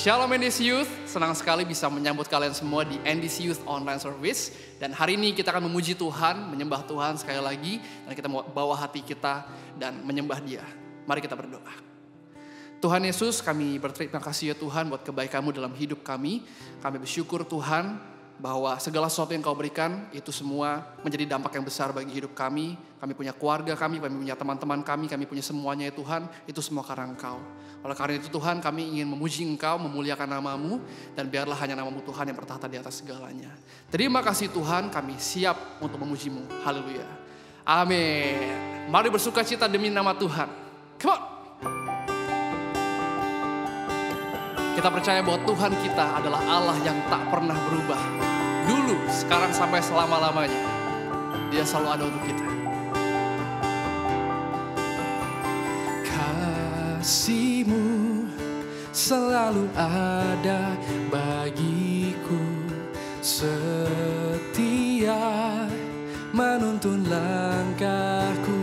Shalom NDC Youth, senang sekali bisa menyambut kalian semua di NDC Youth Online Service. Dan hari ini kita akan memuji Tuhan, menyembah Tuhan sekali lagi. Dan kita mau bawa hati kita dan menyembah Dia. Mari kita berdoa. Tuhan Yesus, kami berterima kasih ya Tuhan buat kebaikan-Mu dalam hidup kami. Kami bersyukur Tuhan bahwa segala sesuatu yang Kau berikan itu semua menjadi dampak yang besar bagi hidup kami. Kami punya keluarga kami punya teman-teman kami punya semuanya ya Tuhan. Itu semua karena Engkau. Oleh karena itu Tuhan, kami ingin memuji Engkau, memuliakan nama-Mu, dan biarlah hanya nama-Mu Tuhan yang bertahta di atas segalanya. Terima kasih Tuhan, kami siap untuk memuji-Mu. Haleluya. Amin. Mari bersuka cita demi nama Tuhan. Come on. Kita percaya bahwa Tuhan kita adalah Allah yang tak pernah berubah. Dulu, sekarang sampai selama-lamanya. Dia selalu ada untuk kita. Kasih-Mu selalu ada bagiku, setia menuntun langkahku.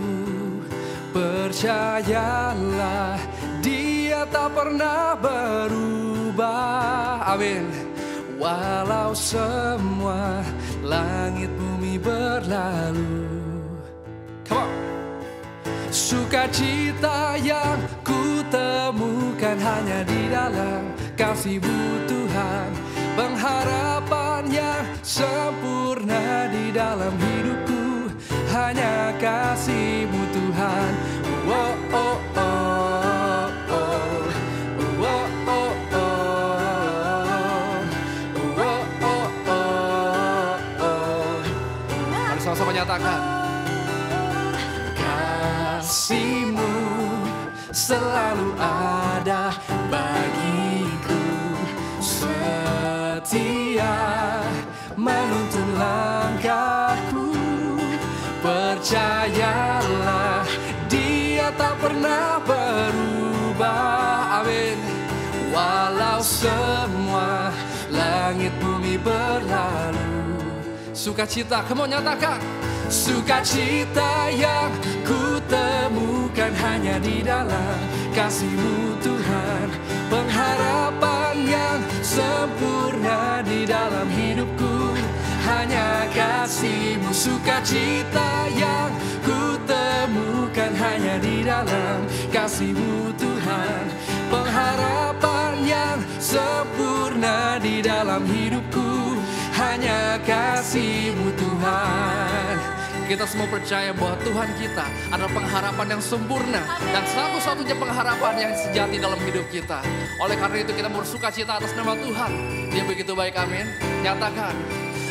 Percayalah, Dia tak pernah berubah. Amin. Walau semua langit bumi berlalu. Come on. Sukacita yang ku temukan hanya di dalam kasih-Mu Tuhan. Pengharapan yang sempurna di dalam hidupku hanya kasih-Mu Tuhan. Oh, oh, oh. Sama-sama nyatakan. Kasih-Mu selalu ada bagiku, setia menuntun langkahku. Percayalah, Dia tak pernah berubah. Amin. Walau semua langit bumi berlalu. Sukacita, kamu nyatakan. Sukacita yang ku temukan hanya di dalam kasih-Mu Tuhan. Pengharapan yang sempurna di dalam hidupku hanya kasih-Mu. Sukacita yang ku temukan hanya di dalam kasih-Mu Tuhan. Pengharapan yang sempurna di dalam hidupku hanya kasih-Mu Tuhan. Kita semua percaya bahwa Tuhan kita adalah pengharapan yang sempurna dan satu-satunya pengharapan yang sejati dalam hidup kita. Oleh karena itu kita bersuka cita atas nama Tuhan. Dia begitu baik, amin. Nyatakan.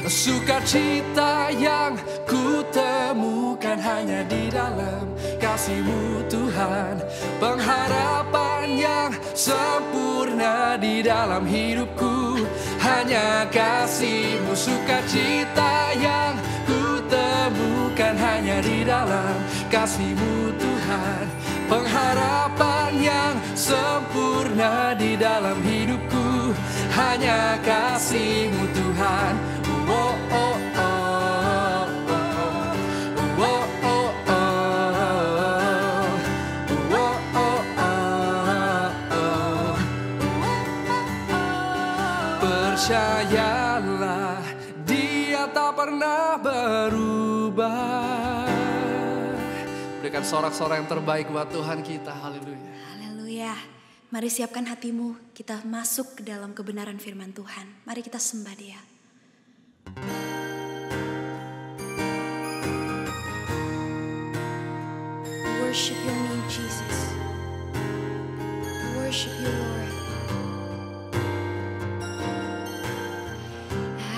Sukacita yang ku temukan hanya di dalam kasih-Mu Tuhan. Pengharapan yang sempurna di dalam hidupku hanya kasih-Mu. Sukacita yang ku temukan hanya di dalam kasih-Mu Tuhan. Pengharapan yang sempurna di dalam hidupku hanya kasih-Mu Tuhan. Oh, oh, oh, oh, oh, oh, oh, oh, oh, oh. Percayalah, Dia tak pernah berubah. Berikan sorak-sorak yang terbaik buat Tuhan kita. Haleluya. Haleluya. Mari siapkan hatimu, kita masuk ke dalam kebenaran firman Tuhan. Mari kita sembah Dia. Worship your name, Jesus. Worship you, Lord.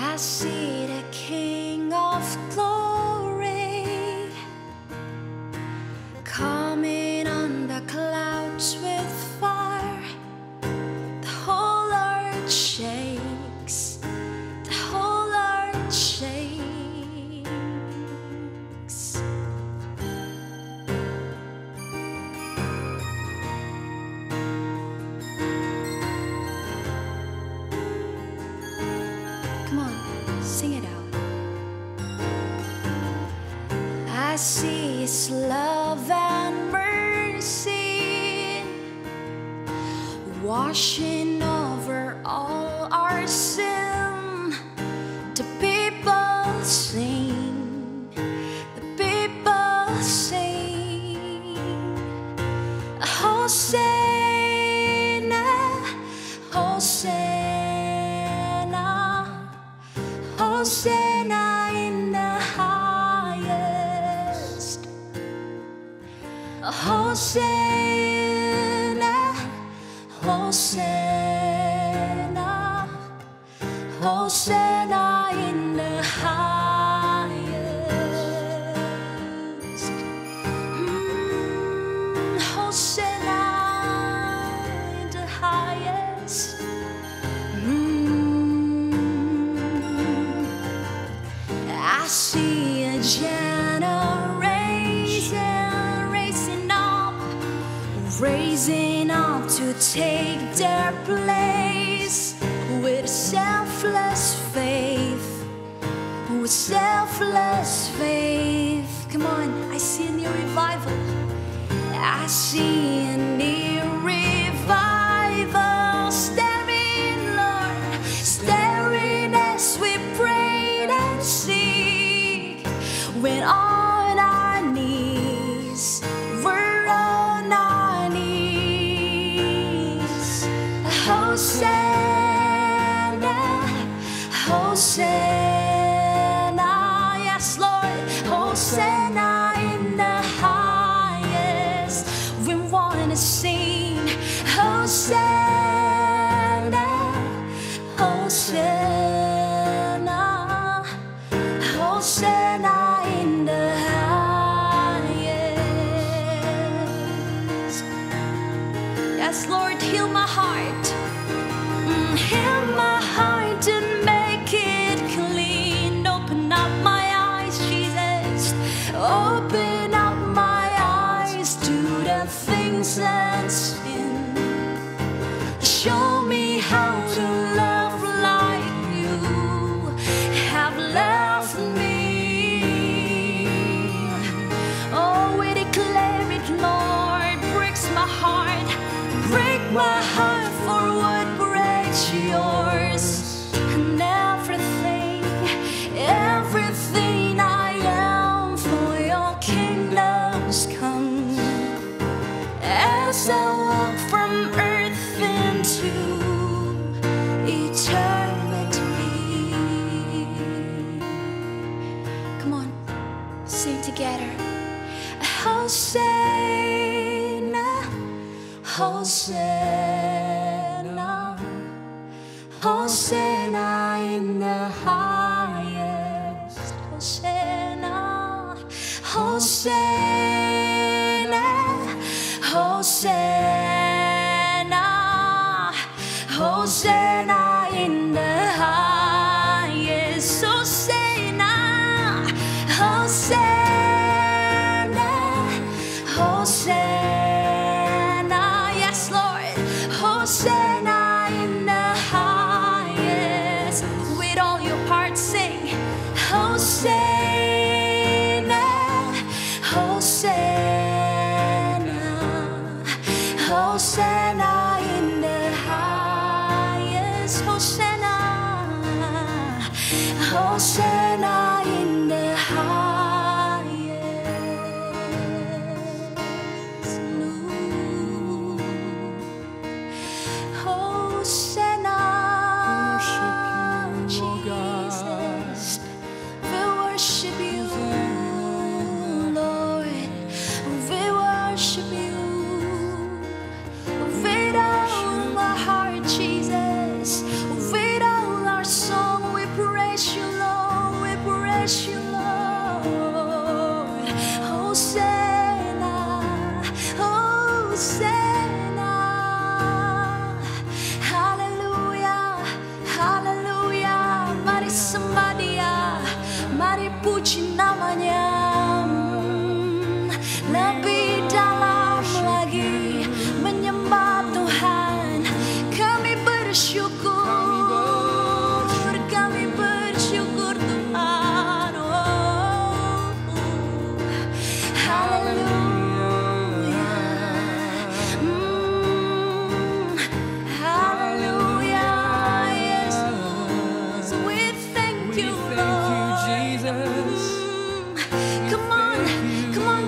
I see the King of glory coming on the clouds with fire. The whole earth shakes. The whole earth shakes. Come on, sing it out. I see His love and mercy washing over for all our sin. The people sing, the people sing, Hosanna, Hosanna, Hosanna in the highest. Hosanna, Hosanna, Hosanna in the highest. Hosanna in the highest. I see a generation raising up to take their place with selfless faith, with selfless faith. Come on, I see a new revival. I see a new revival stirring, Lord, stirring as we pray and seek. When on our knees, we're on our knees. Hosanna, Hosanna, yes, Lord, Hosanna in the highest. We want to sing Hosanna, Hosanna, Hosanna in the highest. Yes, Lord, heal my heart. Heal my heart and make it clean. Open up my eyes, Jesus. Open up my eyes to the things unseen. Show me how to love like you have loved me. Oh, we declare it, Lord. Breaks my heart. Break my heart for what breaks yours. And everything I am for your kingdom's come. As I walk from earth into eternity. Come on, sing together. Hosanna, Hosanna, Hosanna in the highest. Hosanna, Hosanna, Hosanna, Hosanna in the highest. Hosanna, Hosanna, Hosanna, yes, Lord, Hosanna in the highest. With all your heart, sing Hosanna, Hosanna.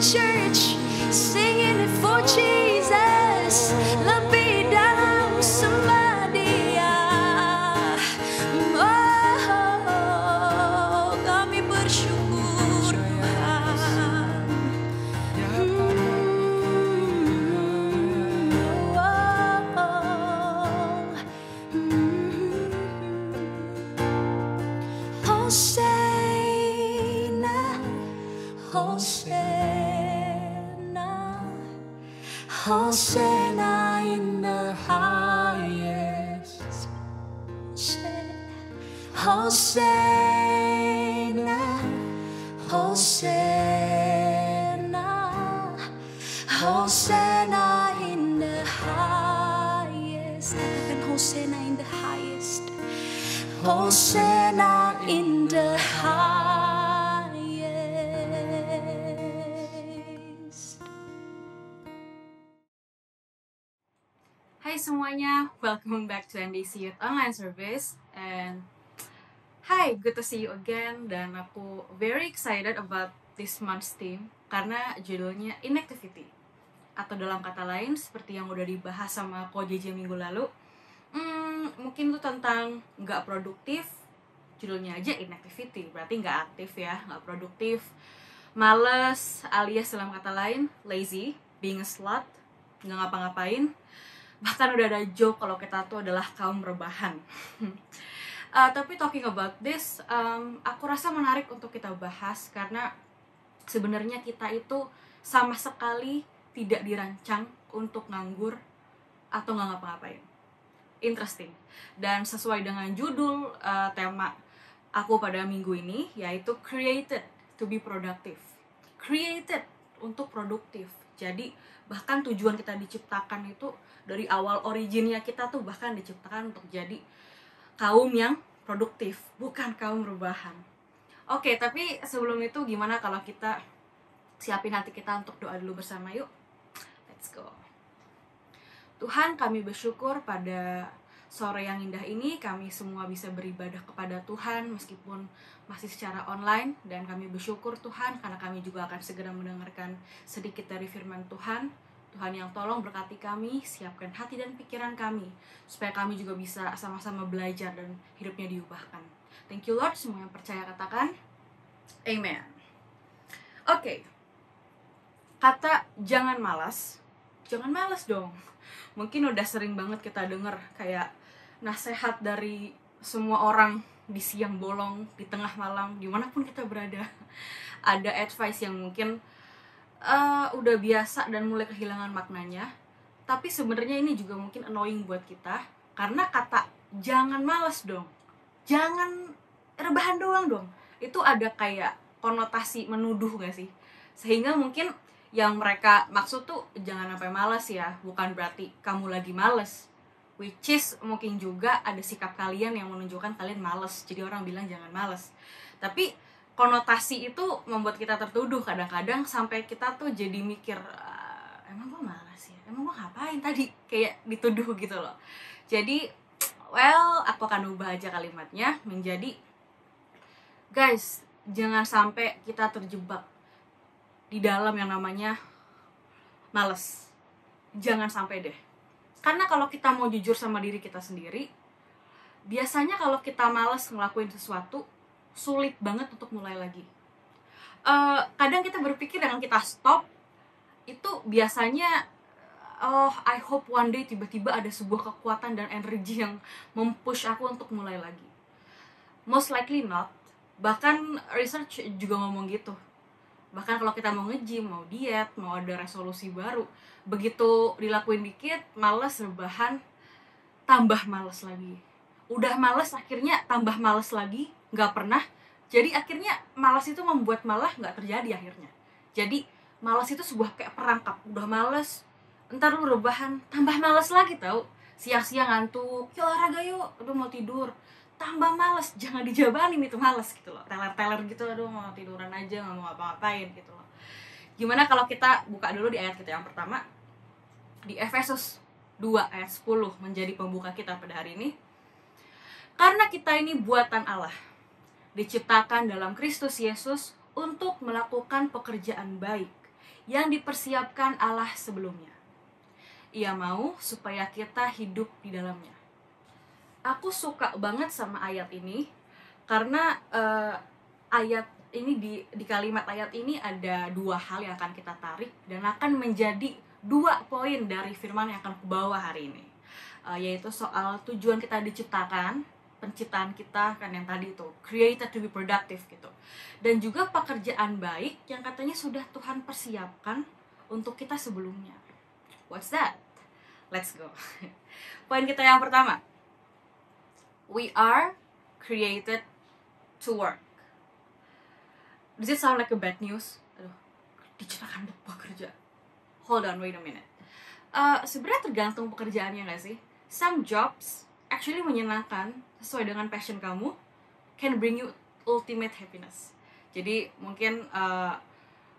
church, singing it for Jesus. Lebih dalam sembah Dia. Oh, kami bersyukur Tuhan. Hosanna, Hosanna, Hosanna in the highest. Hosanna, Hosanna, Hosanna in the highest. Katakan Hosanna in the highest. Hosanna in the highest. Hai semuanya, welcome back to NDC Youth Online Service. And hi, good to see you again. Dan aku very excited about this month's theme karena judulnya inactivity. Atau dalam kata lain, seperti yang udah dibahas sama Ko JJ minggu lalu, mungkin itu tentang nggak produktif. Judulnya aja inactivity, berarti nggak aktif ya, nggak produktif, males, alias dalam kata lain lazy, being a slut, nggak ngapa-ngapain. Bahkan udah ada joke kalau kita tuh adalah kaum rebahan. Tapi talking about this, aku rasa menarik untuk kita bahas karena sebenarnya kita itu sama sekali tidak dirancang untuk nganggur atau nggak ngapa-ngapain. Interesting. Dan sesuai dengan judul tema aku pada minggu ini, yaitu created to be productive. Created untuk produktif. Jadi bahkan tujuan kita diciptakan itu dari awal originnya kita tuh bahkan diciptakan untuk jadi kaum yang produktif, bukan kaum rebahan. Oke, tapi sebelum itu gimana kalau kita siapin hati kita untuk doa dulu bersama, yuk. Let's go. Tuhan, kami bersyukur pada sore yang indah ini kami semua bisa beribadah kepada Tuhan meskipun masih secara online, dan kami bersyukur Tuhan karena kami juga akan segera mendengarkan sedikit dari firman Tuhan. Tuhan yang tolong berkati kami, siapkan hati dan pikiran kami supaya kami juga bisa sama-sama belajar dan hidupnya diubahkan. Thank you Lord, semua yang percaya katakan Amen. Oke. Kata jangan malas dong. Mungkin udah sering banget kita denger kayak nasihat dari semua orang di siang bolong, di tengah malam, dimanapun kita berada. Ada advice yang mungkin udah biasa dan mulai kehilangan maknanya. Tapi sebenarnya ini juga mungkin annoying buat kita karena kata jangan malas dong, jangan rebahan doang dong, itu ada kayak konotasi menuduh gak sih? Sehingga mungkin yang mereka maksud tuh jangan sampai malas ya, bukan berarti kamu lagi malas, which is mungkin juga ada sikap kalian yang menunjukkan kalian malas, jadi orang bilang jangan malas. Tapi konotasi itu membuat kita tertuduh kadang-kadang sampai kita tuh jadi mikir emang gue malas ya, emang gue ngapain tadi, kayak dituduh gitu loh. Jadi aku akan ubah aja kalimatnya menjadi guys, jangan sampai kita terjebak di dalam yang namanya malas. Jangan sampai deh. Karena kalau kita mau jujur sama diri kita sendiri, biasanya kalau kita malas ngelakuin sesuatu, sulit banget untuk mulai lagi. Kadang kita berpikir dengan kita stop, itu biasanya I hope one day tiba-tiba ada sebuah kekuatan dan energi yang mempush aku untuk mulai lagi. Most likely not. Bahkan research juga ngomong gitu. Bahkan kalau kita mau nge-gym, mau diet, mau ada resolusi baru, begitu dilakuin dikit, malas, rebahan, tambah malas lagi. Udah malas, akhirnya tambah malas lagi, nggak pernah. Jadi akhirnya malas itu membuat malah nggak terjadi akhirnya. Jadi malas itu sebuah kayak perangkap. Udah malas, ntar lu rebahan, tambah malas lagi tau. Siang-siang ngantuk, yuk olahraga yuk, aduh mau tidur. Tambah males, jangan dijabanin itu males gitu loh, teler-teler gitu, aduh mau tiduran aja, nggak mau ngapa-ngapain gitu loh. Gimana kalau kita buka dulu di ayat kita yang pertama, di Efesus 2 ayat 10 menjadi pembuka kita pada hari ini. Karena kita ini buatan Allah, diciptakan dalam Kristus Yesus untuk melakukan pekerjaan baik yang dipersiapkan Allah sebelumnya. Ia mau supaya kita hidup di dalamnya. Aku suka banget sama ayat ini karena ayat ini di kalimat ayat ini ada dua hal yang akan kita tarik dan akan menjadi dua poin dari firman yang akan aku bawa hari ini, yaitu soal tujuan kita diciptakan, penciptaan kita kan yang tadi itu created to be productive gitu, dan juga pekerjaan baik yang katanya sudah Tuhan persiapkan untuk kita sebelumnya. What's that? Let's go. Poin kita yang pertama, we are created to work. Does it sound like a bad news? Aduh, diciptakan untuk bekerja. Hold on, wait a minute. Sebenarnya tergantung pekerjaannya nggak sih? Some jobs actually menyenangkan sesuai dengan passion kamu, can bring you ultimate happiness. Jadi mungkin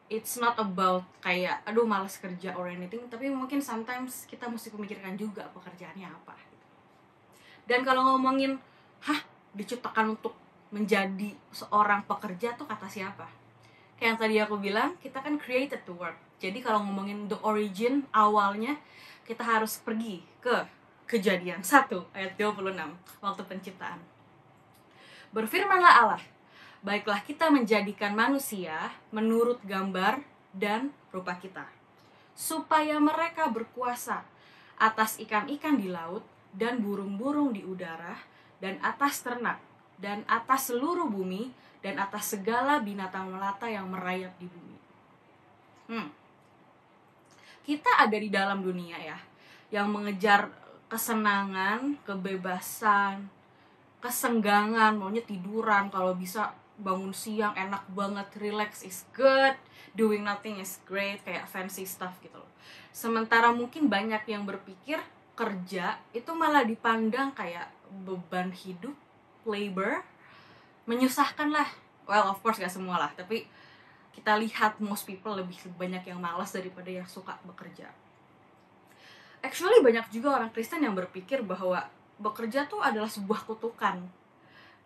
it's not about kayak aduh malas kerja or anything, tapi mungkin sometimes kita mesti memikirkan juga pekerjaannya apa. Dan kalau ngomongin diciptakan untuk menjadi seorang pekerja tuh kata siapa? Kayak yang tadi aku bilang, kita kan created to work. Jadi kalau ngomongin the origin, awalnya kita harus pergi ke Kejadian 1 ayat 26 waktu penciptaan. Berfirmanlah Allah, baiklah kita menjadikan manusia menurut gambar dan rupa kita, supaya mereka berkuasa atas ikan-ikan di laut dan burung-burung di udara dan atas ternak dan atas seluruh bumi dan atas segala binatang melata yang merayap di bumi. Kita ada di dalam dunia ya, yang mengejar kesenangan, kebebasan, kesenggangan, maunya tiduran, kalau bisa bangun siang enak banget, relax is good, doing nothing is great, kayak fancy stuff gitu loh. Sementara mungkin banyak yang berpikir kerja itu malah dipandang kayak beban hidup, labor, menyusahkan lah. Well, of course gak semua lah, tapi kita lihat most people lebih banyak yang malas daripada yang suka bekerja. Actually banyak juga orang Kristen yang berpikir bahwa bekerja tuh adalah sebuah kutukan.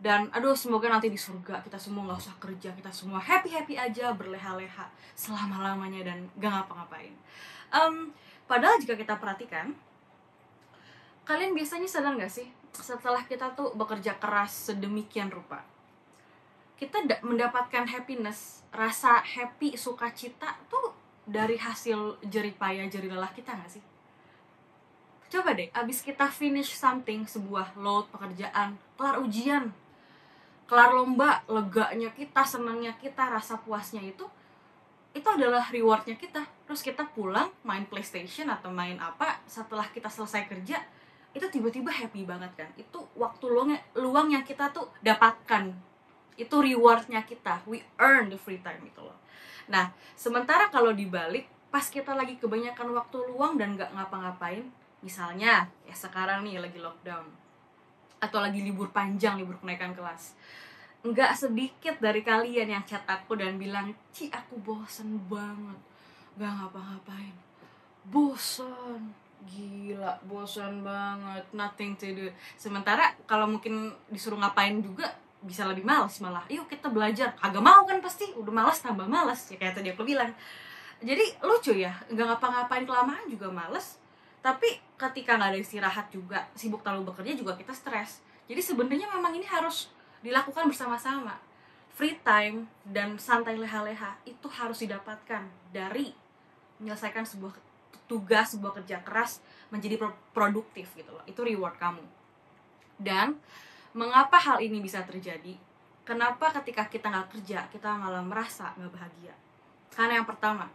Dan aduh semoga nanti di surga kita semua gak usah kerja, kita semua happy-happy aja, berleha-leha selama-lamanya dan gak ngapa-ngapain. Padahal jika kita perhatikan, kalian biasanya sadar gak sih, setelah kita tuh bekerja keras sedemikian rupa, kita mendapatkan happiness, rasa happy, sukacita tuh dari hasil jeripaya, jerih lelah kita gak sih? Coba deh, abis kita finish something, sebuah load, pekerjaan, kelar ujian, kelar lomba, leganya kita, senangnya kita, rasa puasnya itu adalah rewardnya kita. Terus kita pulang, main PlayStation atau main apa, setelah kita selesai kerja, itu tiba-tiba happy banget kan. Itu waktu luang yang kita tuh dapatkan. Itu rewardnya kita, we earn the free time itu loh. Nah, sementara kalau dibalik, pas kita lagi kebanyakan waktu luang dan gak ngapa-ngapain, misalnya ya sekarang nih lagi lockdown atau lagi libur panjang, libur kenaikan kelas, nggak sedikit dari kalian yang chat aku dan bilang, Ci aku bosen banget, nggak ngapa-ngapain, bosen, gila bosen banget, nothing to do. Sementara kalau mungkin disuruh ngapain juga bisa lebih malas malah, yuk kita belajar, kagak mau kan pasti, udah malas tambah malas, ya kayak tadi aku bilang. Jadi lucu ya, nggak ngapa-ngapain kelamaan juga malas. Tapi ketika nggak ada istirahat juga, sibuk terlalu bekerja juga kita stres. Jadi sebenarnya memang ini harus dilakukan bersama-sama. Free time dan santai leha-leha itu harus didapatkan dari menyelesaikan sebuah tugas, sebuah kerja keras menjadi produktif gitu loh. Itu reward kamu. Dan mengapa hal ini bisa terjadi? Kenapa ketika kita nggak kerja kita malah merasa nggak bahagia? Karena yang pertama,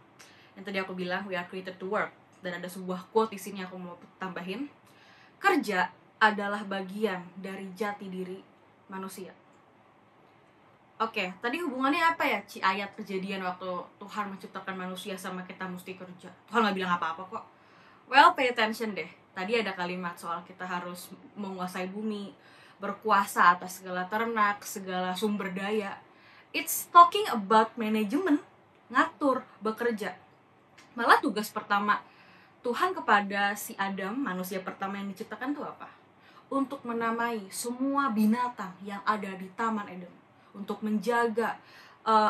yang tadi aku bilang, we are created to work. Dan ada sebuah quote di sini aku mau tambahin. Kerja adalah bagian dari jati diri manusia. Oke, tadi hubungannya apa ya? Ayat kejadian waktu Tuhan menciptakan manusia sama kita mesti kerja. Tuhan gak bilang apa-apa kok. Well, pay attention deh. Tadi ada kalimat soal kita harus menguasai bumi, berkuasa atas segala ternak, segala sumber daya. It's talking about management, ngatur, bekerja. Malah tugas pertama Tuhan kepada si Adam, manusia pertama yang diciptakan itu apa? Untuk menamai semua binatang yang ada di Taman Eden. Untuk menjaga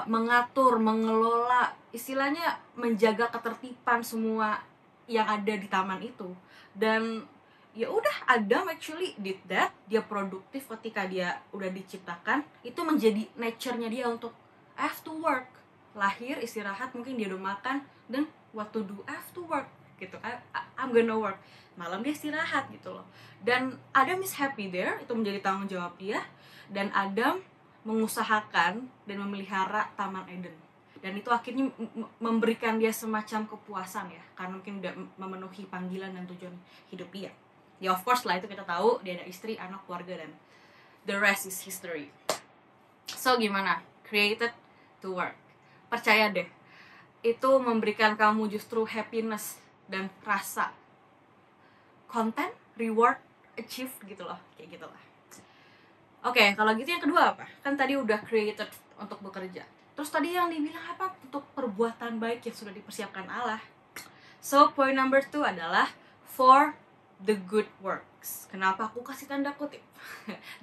mengatur, mengelola, istilahnya menjaga ketertiban semua yang ada di taman itu. Dan ya udah, Adam actually did that. Dia produktif ketika dia udah diciptakan. Itu menjadi nature-nya dia untuk I have to work. Lahir, istirahat, mungkin dia udah makan, dan what to do, I have to work gitu. I'm gonna work. Malam dia istirahat gitu loh. Dan Adam is happy there, itu menjadi tanggung jawab dia. Dan Adam mengusahakan dan memelihara Taman Eden. Dan itu akhirnya memberikan dia semacam kepuasan ya, karena mungkin udah memenuhi panggilan dan tujuan hidup dia. Ya of course lah, itu kita tahu dia ada istri, anak, keluarga, dan the rest is history. So gimana? Created to work. Percaya deh, itu memberikan kamu justru happiness dan rasa content, reward, achieve gitu loh, kayak gitu lah. Oke, kalau gitu yang kedua apa? Kan tadi udah created untuk bekerja. Terus tadi yang dibilang apa? Untuk perbuatan baik yang sudah dipersiapkan Allah. So, point number 2 adalah for the good works. Kenapa aku kasih tanda kutip?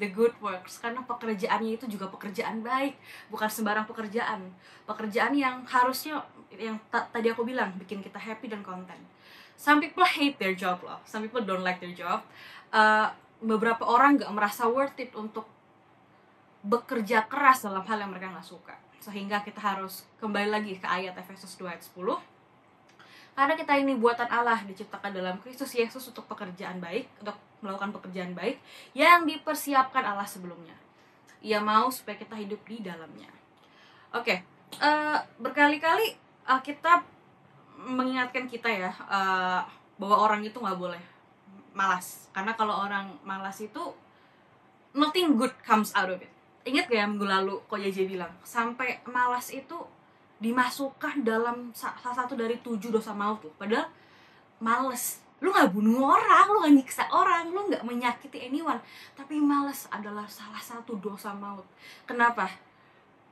The good works, karena pekerjaannya itu juga pekerjaan baik, bukan sembarang pekerjaan. Pekerjaan yang harusnya, yang tadi aku bilang, bikin kita happy dan content. Some people hate their job loh. Some people don't like their job. Beberapa orang gak merasa worth it untuk bekerja keras dalam hal yang mereka gak suka. Sehingga kita harus kembali lagi ke ayat Efesus 2 ayat 10. Karena kita ini buatan Allah, diciptakan dalam Kristus Yesus untuk pekerjaan baik, untuk melakukan pekerjaan baik yang dipersiapkan Allah sebelumnya. Ia mau supaya kita hidup di dalamnya. Oke, berkali-kali kita mengingatkan kita ya, bahwa orang itu gak boleh malas. Karena kalau orang malas itu nothing good comes out of it. Ingat gak ya minggu lalu Ko JJ bilang, sampai malas itu dimasukkan dalam salah satu dari 7 dosa maut tuh. Padahal males, lu gak bunuh orang, lu gak nyiksa orang, lu gak menyakiti anyone, tapi males adalah salah satu dosa maut. Kenapa?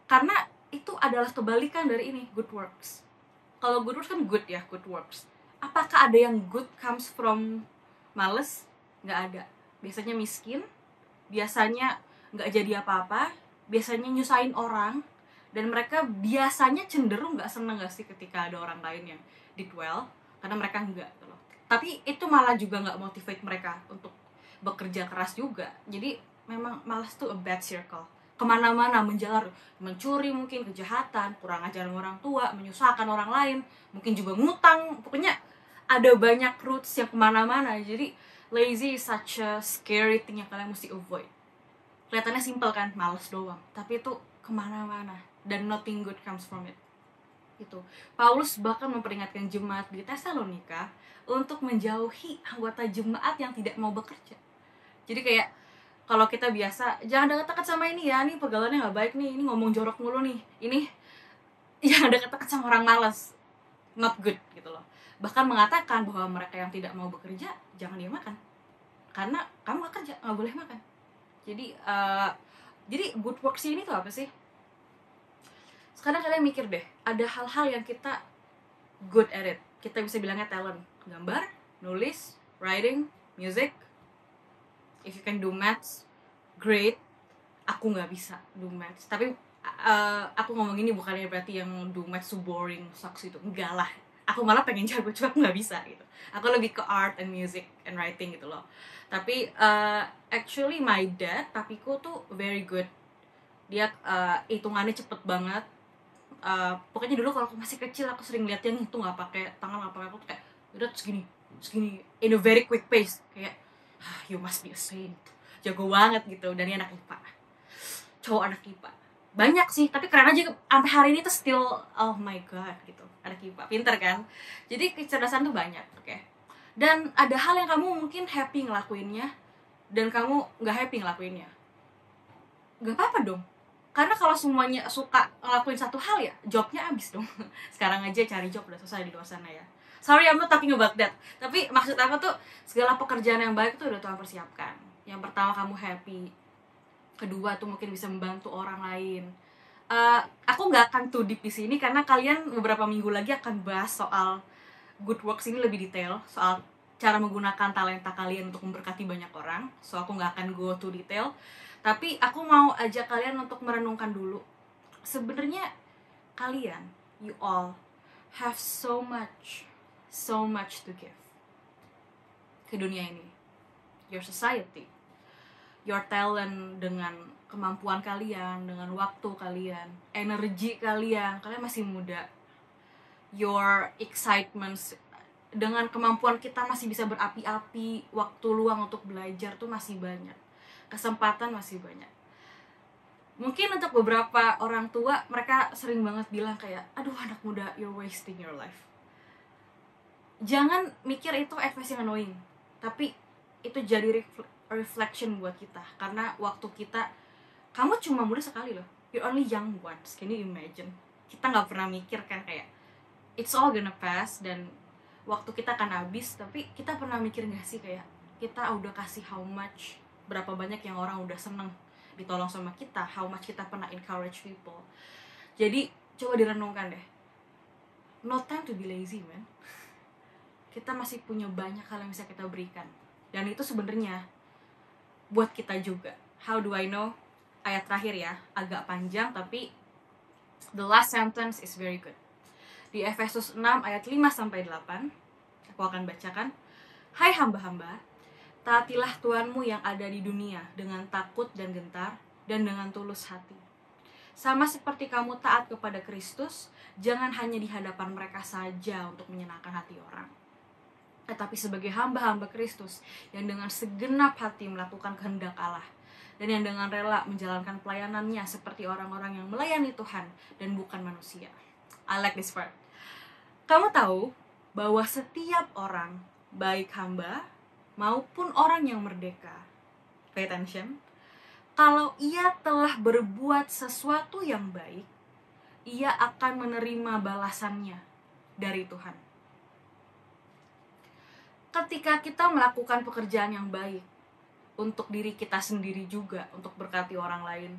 Karena itu adalah kebalikan dari ini, good works. Kalau good works kan good ya, good works. Apakah ada yang good comes from males? Gak ada. Biasanya miskin, biasanya gak jadi apa-apa, biasanya nyusahin orang, dan mereka biasanya cenderung gak seneng gak sih ketika ada orang lain yang did well, karena mereka enggak gitu loh. Tapi itu malah juga gak motivate mereka untuk bekerja keras juga. Jadi memang malas tuh a bad circle. Kemana-mana menjalar, mencuri mungkin, kejahatan, kurang ajar orang tua, menyusahkan orang lain, mungkin juga ngutang, pokoknya ada banyak roots yang kemana-mana. Jadi lazy is such a scary thing yang kalian mesti avoid. Kelihatannya simple kan, males doang, tapi itu kemana-mana dan nothing good comes from it. Itu Paulus bahkan memperingatkan jemaat di Tesalonika untuk menjauhi anggota jemaat yang tidak mau bekerja. Jadi kayak kalau kita biasa, jangan dekat-dekat sama ini ya, nih pergaulannya nggak baik nih, ini ngomong jorok mulu nih, ini jangan dekat-dekat sama orang malas, not good gitu loh. Bahkan mengatakan bahwa mereka yang tidak mau bekerja jangan dia makan, karena kamu nggak kerja nggak boleh makan. Jadi good works ini tuh apa sih? Sekarang kalian mikir deh, ada hal-hal yang kita good at it, kita bisa bilangnya talent, gambar, nulis, writing, music. If you can do maths, great. Aku nggak bisa do maths, tapi aku ngomong ini bukannya berarti yang do maths so boring, sucks itu, enggak lah. Aku malah pengen jago, cuma aku nggak bisa gitu. Aku lebih ke art and music and writing gitu loh. Tapi actually my dad, papiku tuh very good. Dia hitungannya cepet banget. Pokoknya dulu kalau aku masih kecil aku sering lihat dia ngitung nggak pakai tangan, nggak pakai aku tuh kayak udah segini in a very quick pace, kayak you must be a saint, jago banget gitu. Dan dia anak IPA, cowok anak IPA banyak sih, tapi keren aja sampai hari ini tuh still oh my god gitu, anak IPA pinter kan. Jadi kecerdasan tuh banyak, oke. Dan ada hal yang kamu mungkin happy ngelakuinnya dan kamu nggak happy ngelakuinnya, nggak apa-apa dong. Karena kalau semuanya suka ngelakuin satu hal ya jobnya abis dong. Sekarang aja cari job udah selesai di luar sana ya. Sorry, I'm not talking about that. Tapi maksud aku tuh segala pekerjaan yang baik tuh udah Tuhan persiapkan. Yang pertama kamu happy, kedua tuh mungkin bisa membantu orang lain. Aku nggak akan too deep di sini karena kalian beberapa minggu lagi akan bahas soal good works ini lebih detail, soal cara menggunakan talenta kalian untuk memberkati banyak orang. So aku nggak akan go to detail. Tapi aku mau ajak kalian untuk merenungkan dulu sebenarnya kalian, you all have so much to give ke dunia ini. Your society, your talent, dengan kemampuan kalian, dengan waktu kalian, energi kalian masih muda. Your excitements, dengan kemampuan kita masih bisa berapi-api, waktu luang untuk belajar tuh masih banyak, kesempatan masih banyak. Mungkin untuk beberapa orang tua, mereka sering banget bilang kayak, aduh anak muda, you're wasting your life. Jangan mikir itu advice yang annoying, tapi itu jadi reflection buat kita. Karena waktu kita, kamu cuma muda sekali loh, you're only young once, can you imagine? Kita gak pernah mikir kan kayak, it's all gonna pass, dan waktu kita akan habis. Tapi kita pernah mikir gak sih kayak, kita udah kasih how much, berapa banyak yang orang udah seneng ditolong sama kita, how much kita pernah encourage people. Jadi coba direnungkan deh, no time to be lazy, man. Kita masih punya banyak hal yang bisa kita berikan, dan itu sebenarnya buat kita juga. How do I know? Ayat terakhir ya, agak panjang tapi the last sentence is very good. Di Efesus 6 ayat 5-8, aku akan bacakan. Hai hamba-hamba, taatilah Tuhanmu yang ada di dunia dengan takut dan gentar dan dengan tulus hati. Sama seperti kamu taat kepada Kristus, jangan hanya di hadapan mereka saja untuk menyenangkan hati orang, tetapi sebagai hamba-hamba Kristus yang dengan segenap hati melakukan kehendak Allah, dan yang dengan rela menjalankan pelayanannya seperti orang-orang yang melayani Tuhan dan bukan manusia. I like this part. Kamu tahu bahwa setiap orang, baik hamba maupun orang yang merdeka, pay attention, kalau ia telah berbuat sesuatu yang baik, ia akan menerima balasannya dari Tuhan. Ketika kita melakukan pekerjaan yang baik untuk diri kita sendiri juga, untuk berkati orang lain,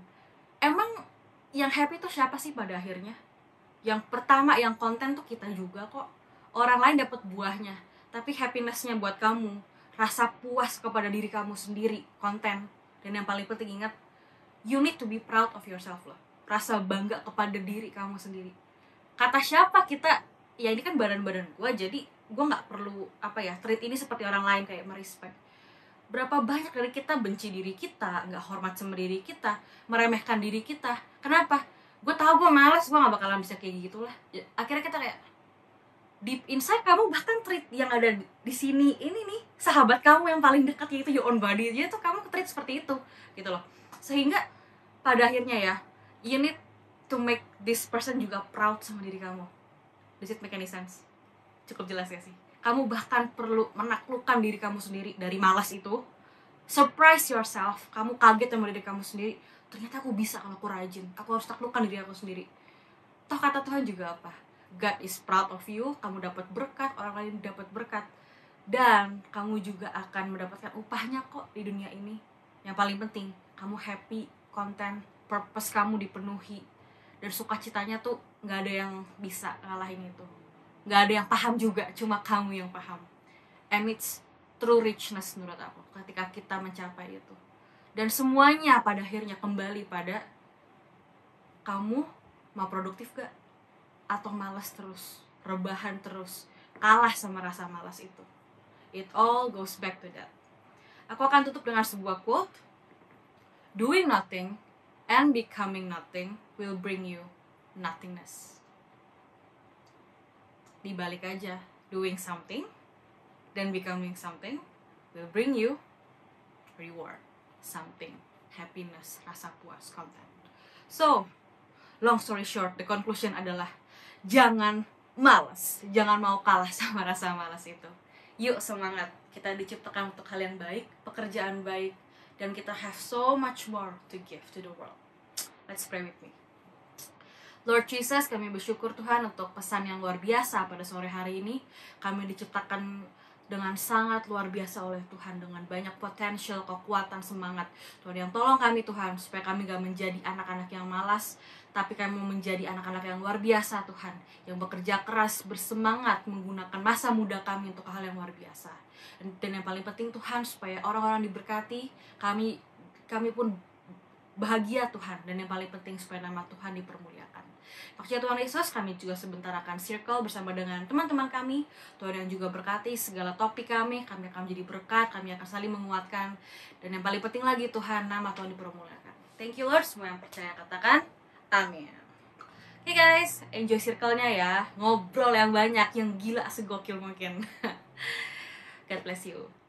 emang yang happy tuh siapa sih pada akhirnya? Yang pertama, yang konten tuh kita juga kok. Orang lain dapat buahnya, tapi happinessnya buat kamu, rasa puas kepada diri kamu sendiri, konten. Dan yang paling penting, ingat, you need to be proud of yourself loh. Rasa bangga kepada diri kamu sendiri. Kata siapa kita, ya ini kan badan-badan gue, jadi gue gak perlu treat ini seperti orang lain, kayak merespect. Berapa banyak dari kita benci diri kita, gak hormat sama diri kita, meremehkan diri kita. Kenapa? Gue tahu gue malas, gue gak bakalan bisa kayak gitu lah. Akhirnya kita kayak deep inside, kamu bahkan treat yang ada di sini ini nih, sahabat kamu yang paling dekat, yaitu your own body, jadi tuh kamu treat seperti itu gitu loh. Sehingga pada akhirnya ya, you need to make this person juga proud sama diri kamu. Does it make any sense? Cukup jelas ya sih? Kamu bahkan perlu menaklukkan diri kamu sendiri dari malas itu. Surprise yourself, kamu kaget sama diri kamu sendiri. Ternyata aku bisa kalau aku rajin, aku harus taklukkan diri aku sendiri. Toh kata Tuhan juga apa? God is proud of you, kamu dapat berkat, orang lain dapat berkat. Dan kamu juga akan mendapatkan upahnya kok di dunia ini. Yang paling penting, kamu happy, content, purpose kamu dipenuhi. Dan sukacitanya tuh gak ada yang bisa ngalahin itu. Gak ada yang paham juga, cuma kamu yang paham. And it's true richness menurut aku, ketika kita mencapai itu. Dan semuanya pada akhirnya kembali pada kamu mau produktif gak? Atau malas terus, rebahan terus, kalah sama rasa malas itu. It all goes back to that. Aku akan tutup dengan sebuah quote. Doing nothing and becoming nothing will bring you nothingness. Dibalik aja, doing something dan becoming something will bring you reward, something, happiness, rasa puas, content. So, long story short, the conclusion adalah jangan malas, jangan mau kalah sama rasa malas itu. Yuk semangat, kita diciptakan untuk hal yang baik, pekerjaan baik, dan kita have so much more to give to the world. Let's pray with me. Lord Jesus, kami bersyukur Tuhan untuk pesan yang luar biasa pada sore hari ini. Kami diciptakan dengan sangat luar biasa oleh Tuhan, dengan banyak potensial, kekuatan, semangat. Tuhan yang tolong kami Tuhan, supaya kami gak menjadi anak-anak yang malas, tapi kami mau menjadi anak-anak yang luar biasa Tuhan, yang bekerja keras, bersemangat, menggunakan masa muda kami untuk hal yang luar biasa. Dan yang paling penting Tuhan, supaya orang-orang diberkati, kami pun bahagia Tuhan, dan yang paling penting supaya nama Tuhan dipermuliakan. Maksudnya Tuhan Yesus, kami juga sebentar akan circle bersama dengan teman-teman kami. Tuhan yang juga berkati segala topik kami akan menjadi berkat, kami akan saling menguatkan. Dan yang paling penting lagi Tuhan, nama Tuhan dipermuliakan. Thank you Lord, semua yang percaya katakan amin. Oke guys, enjoy circle-nya ya. Ngobrol yang banyak, yang gila segokil mungkin. God bless you.